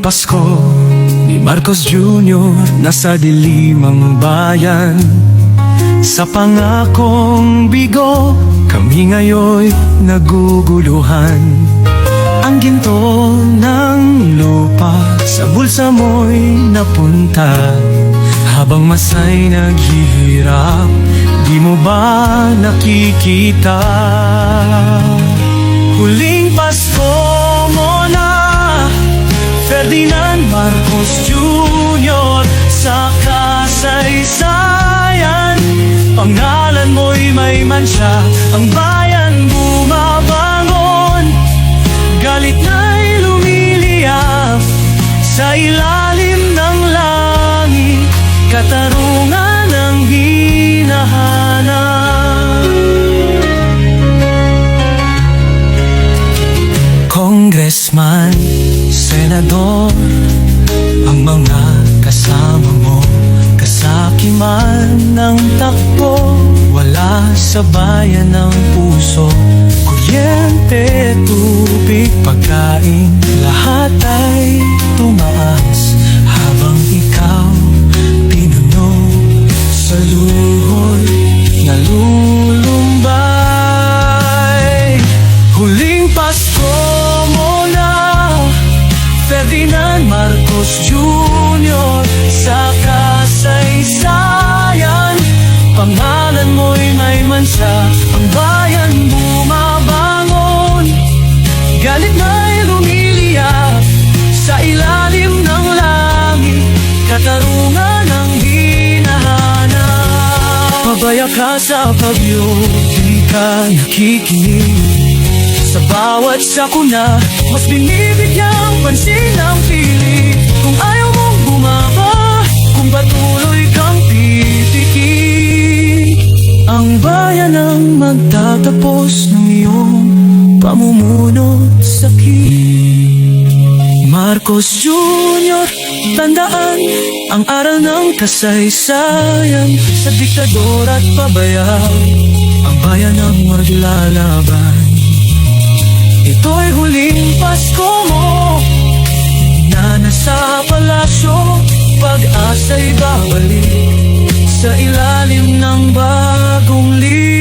Pasko ni Marcos Jr. nasa dilim ang bayan. Sa pangakong bigo, kami ngayon naguguluhan. Ang ginto ng lupa sa bulsa mo'y napunta. Habang masay naghihirap, di mo ba nakikita? Huling Pasko mo na, Ferdinand Marcos Jr. Sa kasaysayan, pangalan mo'y may mansya. Ang bayan bumabangon, galit na'y lumiliyap. Sa ilalim ng langit, katarungan ang hinahanap. Congressman, senador, ang mga kasama mo, kasakiman ng takbo. Wala sa bayan ng puso, kuryente, tubig, pagkain, lahat ay tumaas. Habang ikaw pinuno sa luhoy nalulumbay. Huling Pasko mo na, Ferdinand Marcos Jr. Sa kasaysayan, pangalan mo'y may mansya. Ang bayan bumabangon, galit na'y lumiliyap. Sa ilalim ng langit, katarungan ang hinahanap. Pabaya ka sa pagyo, di ka nakikinig. Sa bawat sakuna, mas binibigyang pansin ang pilit. Kung ayaw mong bumaba, kung patuloy kang pipikit, ang bayan ang magtatapos ng iyong pamumuno sakit. Marcos Jr., tandaan ang aral ng kasaysayan. Sa diktador at pabaya, ang bayan ang maglalaban. Ito'y huling Pasko mo na nasa palasyo. Pag-asa'y babalik sa ilalim ng bagong liwanag.